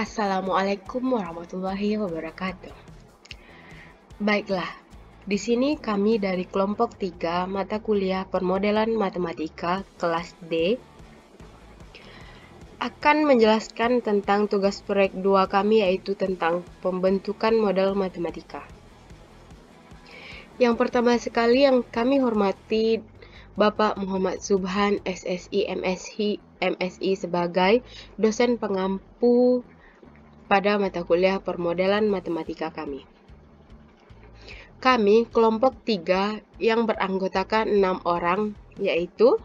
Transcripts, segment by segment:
Assalamualaikum warahmatullahi wabarakatuh. Baiklah, di sini kami dari kelompok 3 mata kuliah permodelan matematika kelas D akan menjelaskan tentang tugas proyek 2 kami, yaitu tentang pembentukan model matematika. Yang pertama sekali yang kami hormati Bapak Muhammad Subhan, SSI, MSI sebagai dosen pengampu pada mata kuliah permodelan matematika kami. Kami kelompok 3 yang beranggotakan 6 orang, yaitu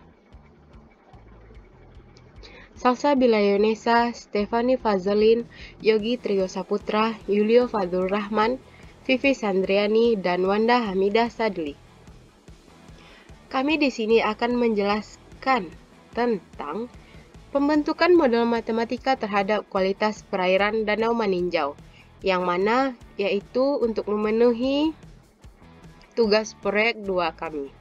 Salsa Bilayonesa, Stefani Fazlin, Yogi Trio Saputra, Yulio Fadul Rahman, Vivi Sandriani, dan Wanda Hamidah Sadli. Kami di sini akan menjelaskan tentang pembentukan model matematika terhadap kualitas perairan Danau Maninjau, yang mana yaitu untuk memenuhi tugas proyek 2 kami.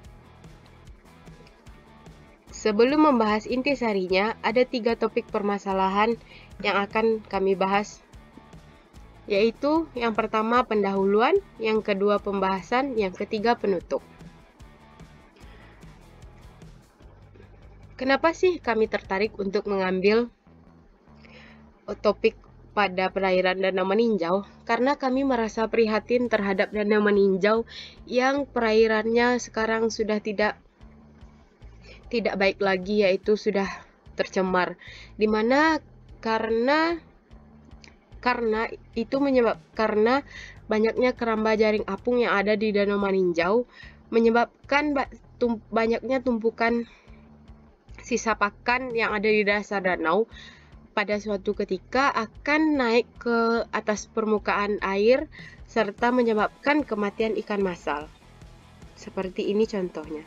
Sebelum membahas intisarinya, ada 3 topik permasalahan yang akan kami bahas, yaitu yang pertama pendahuluan, yang kedua pembahasan, yang ketiga penutup. Kenapa sih kami tertarik untuk mengambil topik pada perairan Danau Maninjau? Karena kami merasa prihatin terhadap Danau Maninjau yang perairannya sekarang sudah tidak baik lagi, yaitu sudah tercemar. Dimana karena banyaknya keramba jaring apung yang ada di Danau Maninjau menyebabkan banyaknya tumpukan sisa pakan yang ada di dasar danau pada suatu ketika akan naik ke atas permukaan air serta menyebabkan kematian ikan massal. Seperti ini contohnya.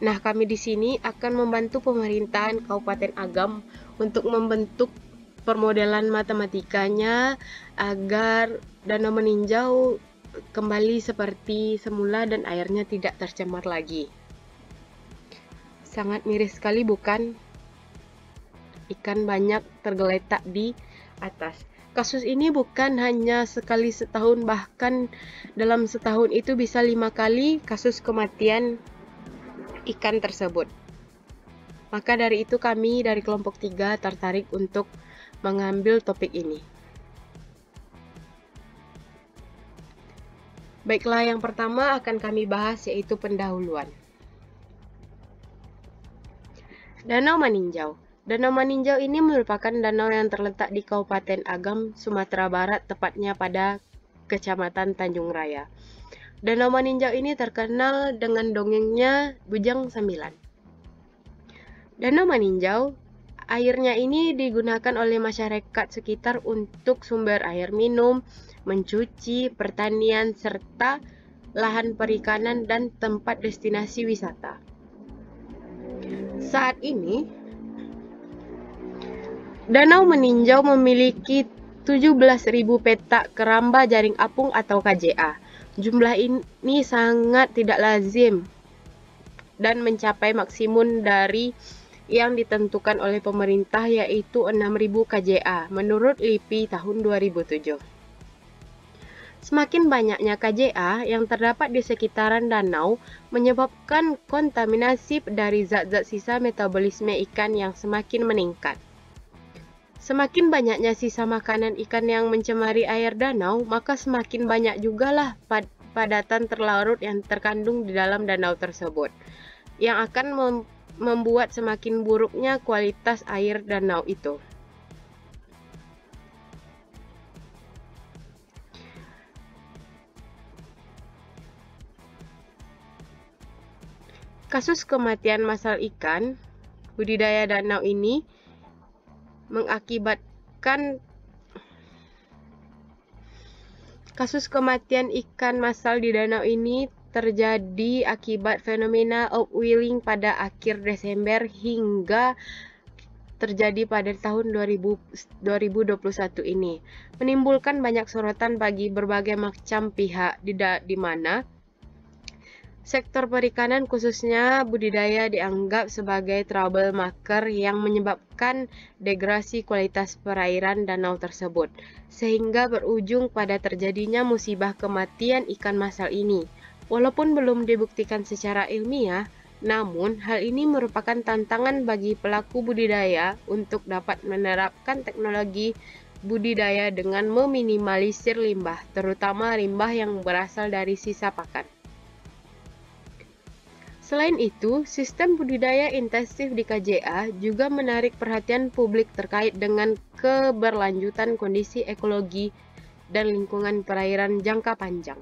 Nah, kami di sini akan membantu pemerintahan Kabupaten Agam untuk membentuk permodelan matematikanya agar Danau Maninjau kembali seperti semula dan airnya tidak tercemar lagi. Sangat miris sekali, bukan? Ikan banyak tergeletak di atas. Kasus ini bukan hanya sekali setahun, bahkan dalam setahun itu bisa 5 kali kasus kematian ikan tersebut. Maka dari itu kami dari kelompok 3 tertarik untuk mengambil topik ini. Baiklah, yang pertama akan kami bahas yaitu pendahuluan. Danau Maninjau. Danau Maninjau ini merupakan danau yang terletak di Kabupaten Agam, Sumatera Barat, tepatnya pada Kecamatan Tanjung Raya. Danau Maninjau ini terkenal dengan dongengnya Bujang Sembilan. Danau Maninjau, airnya ini digunakan oleh masyarakat sekitar untuk sumber air minum, mencuci, pertanian, serta lahan perikanan dan tempat destinasi wisata. Saat ini, Danau Maninjau memiliki 17.000 petak keramba jaring apung atau KJA. Jumlah ini sangat tidak lazim dan mencapai maksimum dari yang ditentukan oleh pemerintah, yaitu 6.000 KJA menurut LIPI tahun 2007. Semakin banyaknya KJA yang terdapat di sekitaran danau menyebabkan kontaminasi dari zat-zat sisa metabolisme ikan yang semakin meningkat. Semakin banyaknya sisa makanan ikan yang mencemari air danau, maka semakin banyak jugalah padatan terlarut yang terkandung di dalam danau tersebut, yang akan membuat semakin buruknya kualitas air danau itu. Kasus kematian massal ikan budidaya danau ini mengakibatkan kasus kematian ikan massal di danau ini terjadi akibat fenomena upwelling pada akhir Desember hingga terjadi pada tahun 2021 ini, menimbulkan banyak sorotan bagi berbagai macam pihak, di mana Sektor perikanan khususnya budidaya dianggap sebagai trouble maker yang menyebabkan degradasi kualitas perairan danau tersebut, sehingga berujung pada terjadinya musibah kematian ikan masal ini. Walaupun belum dibuktikan secara ilmiah, namun hal ini merupakan tantangan bagi pelaku budidaya untuk dapat menerapkan teknologi budidaya dengan meminimalisir limbah, terutama limbah yang berasal dari sisa pakan. Selain itu, sistem budidaya intensif di KJA juga menarik perhatian publik terkait dengan keberlanjutan kondisi ekologi dan lingkungan perairan jangka panjang.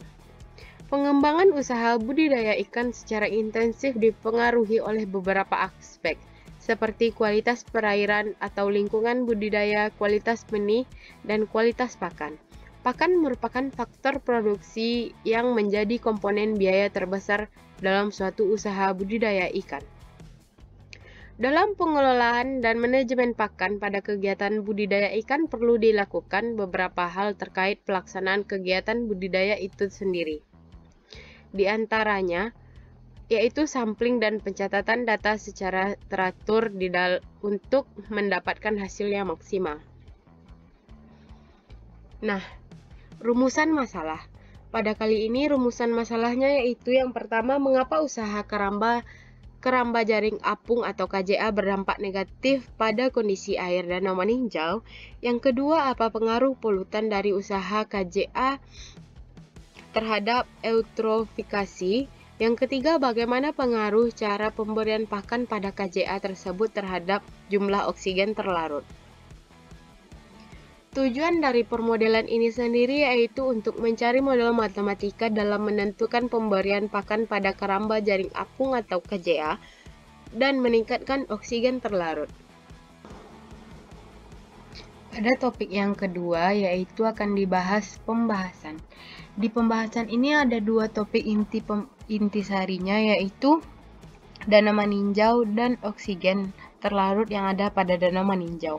Pengembangan usaha budidaya ikan secara intensif dipengaruhi oleh beberapa aspek, seperti kualitas perairan atau lingkungan budidaya, kualitas benih, dan kualitas pakan. Pakan merupakan faktor produksi yang menjadi komponen biaya terbesar dalam suatu usaha budidaya ikan. Dalam pengelolaan dan manajemen pakan pada kegiatan budidaya ikan perlu dilakukan beberapa hal terkait pelaksanaan kegiatan budidaya itu sendiri. Di antaranya, yaitu sampling dan pencatatan data secara teratur untuk mendapatkan hasil yang maksimal. Nah, rumusan masalah. Pada kali ini rumusan masalahnya yaitu yang pertama, mengapa usaha keramba jaring apung atau KJA berdampak negatif pada kondisi air danau meninjau. Yang kedua, apa pengaruh polutan dari usaha KJA terhadap eutrofikasi. Yang ketiga, bagaimana pengaruh cara pemberian pakan pada KJA tersebut terhadap jumlah oksigen terlarut. Tujuan dari permodelan ini sendiri yaitu untuk mencari model matematika dalam menentukan pemberian pakan pada keramba jaring apung atau KJA dan meningkatkan oksigen terlarut. Pada topik yang kedua yaitu akan dibahas pembahasan. Di pembahasan ini ada dua topik intisarinya yaitu danau meninjau dan oksigen terlarut yang ada pada danau meninjau.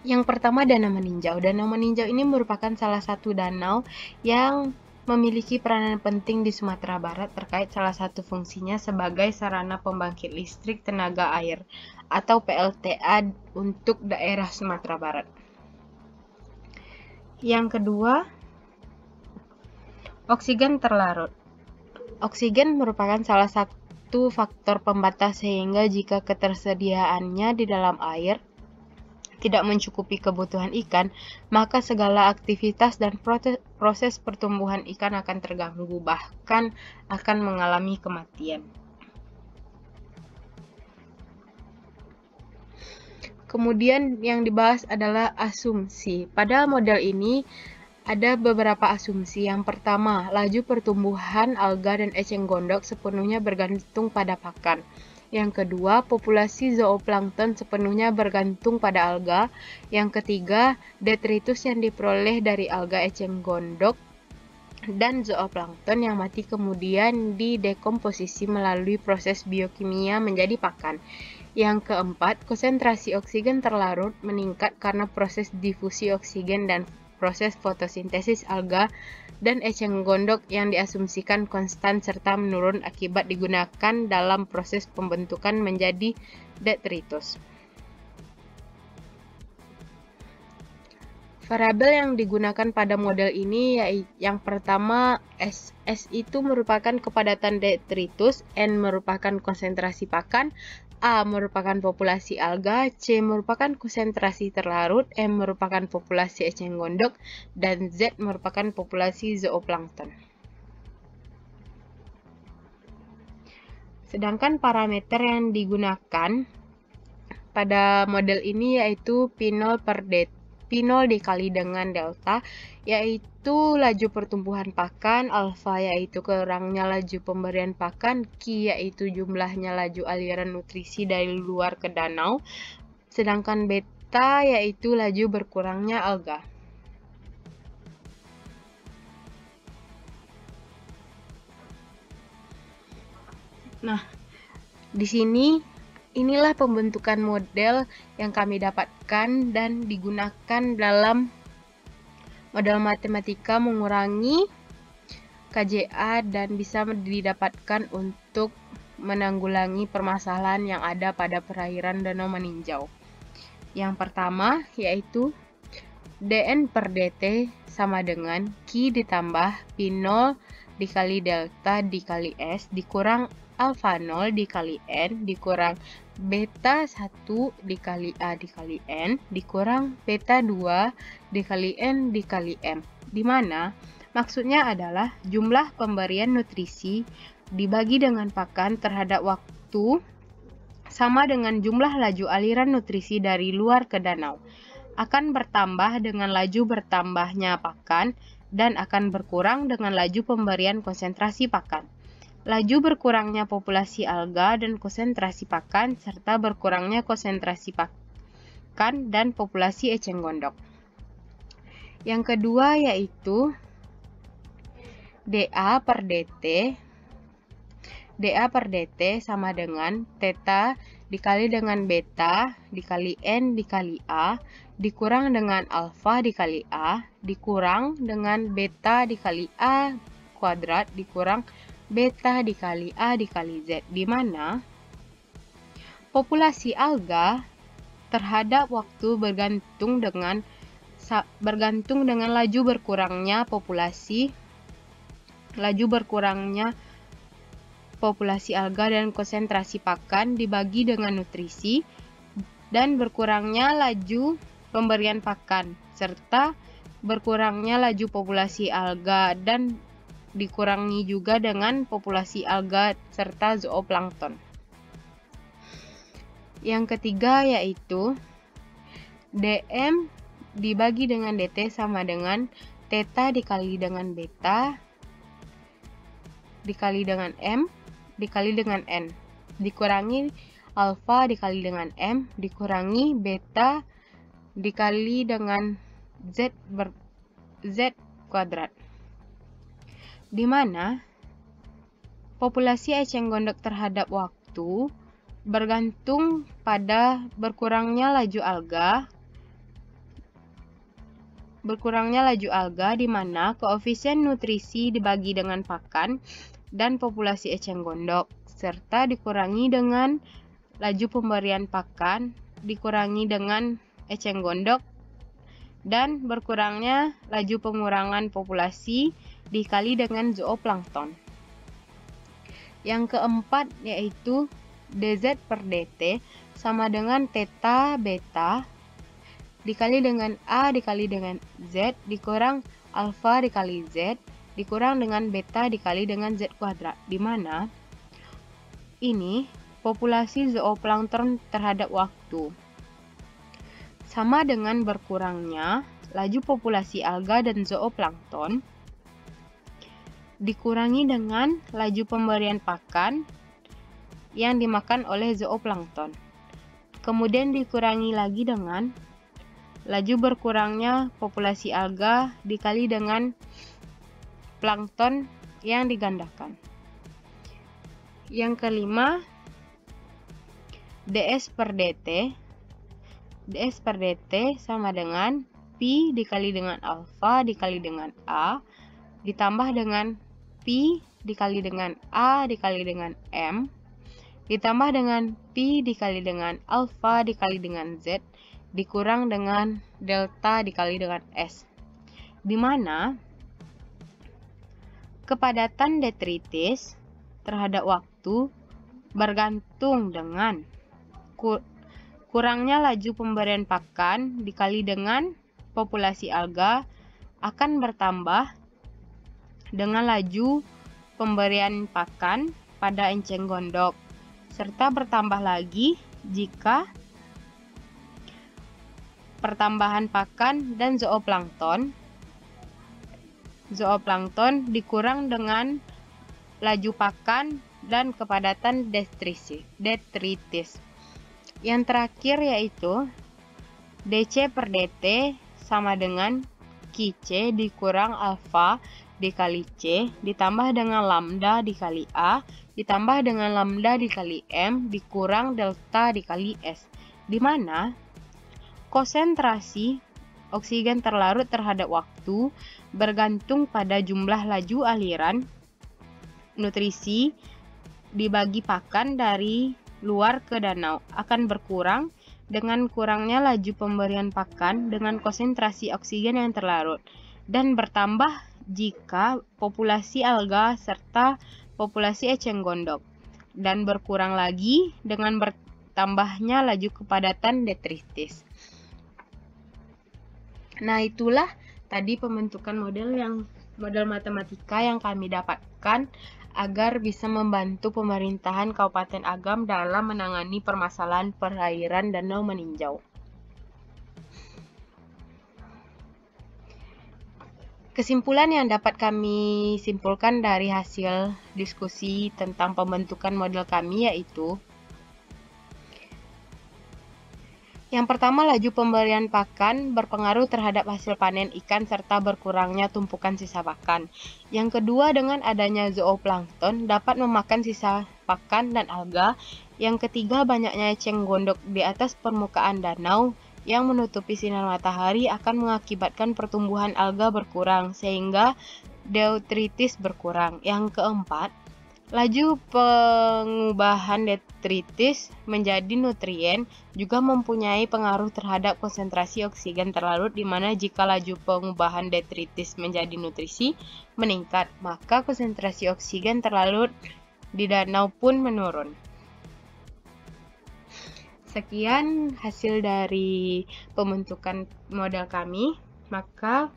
Yang pertama, danau meninjau. Danau meninjau ini merupakan salah satu danau yang memiliki peranan penting di Sumatera Barat terkait salah satu fungsinya sebagai sarana pembangkit listrik tenaga air atau PLTA untuk daerah Sumatera Barat. Yang kedua, oksigen terlarut. Oksigen merupakan salah satu faktor pembatas sehingga jika ketersediaannya di dalam air tidak mencukupi kebutuhan ikan, maka segala aktivitas dan proses pertumbuhan ikan akan terganggu, bahkan akan mengalami kematian. Kemudian yang dibahas adalah asumsi. Pada model ini ada beberapa asumsi. Yang pertama, laju pertumbuhan alga dan eceng gondok sepenuhnya bergantung pada pakan. Yang kedua, populasi zooplankton sepenuhnya bergantung pada alga. Yang ketiga, detritus yang diperoleh dari alga, eceng gondok, dan zooplankton yang mati kemudian didekomposisi melalui proses biokimia menjadi pakan. Yang keempat, konsentrasi oksigen terlarut meningkat karena proses difusi oksigen dan proses fotosintesis alga dan eceng gondok yang diasumsikan konstan serta menurun akibat digunakan dalam proses pembentukan menjadi detritus. Variabel yang digunakan pada model ini yaitu yang pertama S. S itu merupakan kepadatan detritus, N merupakan konsentrasi pakan, A merupakan populasi alga, C merupakan konsentrasi terlarut, M merupakan populasi eceng gondok, dan Z merupakan populasi zooplankton. Sedangkan parameter yang digunakan pada model ini yaitu P0 dikali dengan delta, yaitu laju pertumbuhan pakan, alfa yaitu kurangnya laju pemberian pakan, Q yaitu jumlahnya laju aliran nutrisi dari luar ke danau, sedangkan beta yaitu laju berkurangnya alga. Nah, di sini inilah pembentukan model yang kami dapatkan dan digunakan dalam modal matematika mengurangi KJA dan bisa didapatkan untuk menanggulangi permasalahan yang ada pada perairan Danau Meninjau. Yang pertama yaitu dN per dt sama dengan Q ditambah P0 dikali delta dikali S dikurang alfa 0 dikali N dikurang beta 1 dikali A dikali N dikurang beta 2 dikali N dikali M. Di mana maksudnya adalah jumlah pemberian nutrisi dibagi dengan pakan terhadap waktu sama dengan jumlah laju aliran nutrisi dari luar ke danau. Akan bertambah dengan laju bertambahnya pakan dan akan berkurang dengan laju pemberian konsentrasi pakan. Laju berkurangnya populasi alga dan konsentrasi pakan serta berkurangnya konsentrasi pakan dan populasi eceng gondok. Yang kedua yaitu dA per dt sama dengan theta dikali dengan beta dikali N dikali A dikurang dengan alfa dikali A dikurang dengan beta dikali A kuadrat dikurang beta dikali A dikali Z, di mana populasi alga terhadap waktu bergantung dengan laju berkurangnya populasi alga dan konsentrasi pakan dibagi dengan nutrisi dan berkurangnya laju pemberian pakan serta berkurangnya laju populasi alga dan dikurangi juga dengan populasi alga serta zooplankton. Yang ketiga yaitu dm dibagi dengan dt sama dengan theta dikali dengan beta dikali dengan m dikali dengan n dikurangi alfa dikali dengan m dikurangi beta dikali dengan z kuadrat, di mana populasi eceng gondok terhadap waktu bergantung pada berkurangnya laju alga di mana koefisien nutrisi dibagi dengan pakan dan populasi eceng gondok serta dikurangi dengan laju pemberian pakan dikurangi dengan eceng gondok dan berkurangnya laju pengurangan populasi dikali dengan zooplankton. Yang keempat yaitu dz per dt sama dengan theta beta dikali dengan A dikali dengan Z dikurang alfa dikali Z dikurang dengan beta dikali dengan Z kuadrat, di mana ini populasi zooplankton terhadap waktu sama dengan berkurangnya laju populasi alga dan zooplankton dikurangi dengan laju pemberian pakan yang dimakan oleh zooplankton. Kemudian dikurangi lagi dengan laju berkurangnya populasi alga dikali dengan plankton yang digandakan. Yang kelima, ds per dt sama dengan Pi dikali dengan alfa dikali dengan A ditambah dengan Pi dikali dengan A dikali dengan M ditambah dengan Pi dikali dengan alfa dikali dengan Z dikurang dengan delta dikali dengan S, di mana kepadatan detritus terhadap waktu bergantung dengan kurangnya laju pemberian pakan dikali dengan populasi alga akan bertambah dengan laju pemberian pakan pada eceng gondok, serta bertambah lagi jika pertambahan pakan dan zooplankton dikurang dengan laju pakan dan kepadatan detritus. Yang terakhir yaitu dc per dt sama dengan qc dikurang alfa dikali c ditambah dengan lambda dikali a ditambah dengan lambda dikali m dikurang delta dikali s, di mana konsentrasi oksigen terlarut terhadap waktu bergantung pada jumlah laju aliran nutrisi dibagi pakan dari luar ke danau akan berkurang dengan kurangnya laju pemberian pakan dengan konsentrasi oksigen yang terlarut dan bertambah jika populasi alga serta populasi eceng gondok dan berkurang lagi dengan bertambahnya laju kepadatan detritus. Nah, itulah tadi pembentukan model matematika yang kami dapatkan agar bisa membantu pemerintahan Kabupaten Agam dalam menangani permasalahan perairan Danau Meninjau. Kesimpulan yang dapat kami simpulkan dari hasil diskusi tentang pembentukan model kami yaitu: yang pertama, laju pemberian pakan berpengaruh terhadap hasil panen ikan serta berkurangnya tumpukan sisa pakan. Yang kedua, dengan adanya zooplankton dapat memakan sisa pakan dan alga. Yang ketiga, banyaknya eceng gondok di atas permukaan danau yang menutupi sinar matahari akan mengakibatkan pertumbuhan alga berkurang sehingga detritus berkurang. Yang keempat, laju pengubahan detritus menjadi nutrien juga mempunyai pengaruh terhadap konsentrasi oksigen terlarut, di mana jika laju pengubahan detritus menjadi nutrisi meningkat, maka konsentrasi oksigen terlarut di danau pun menurun. Sekian hasil dari pembentukan model kami. Maka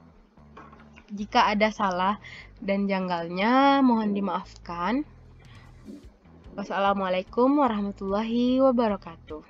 jika ada salah dan janggalnya mohon dimaafkan. Wassalamualaikum warahmatullahi wabarakatuh.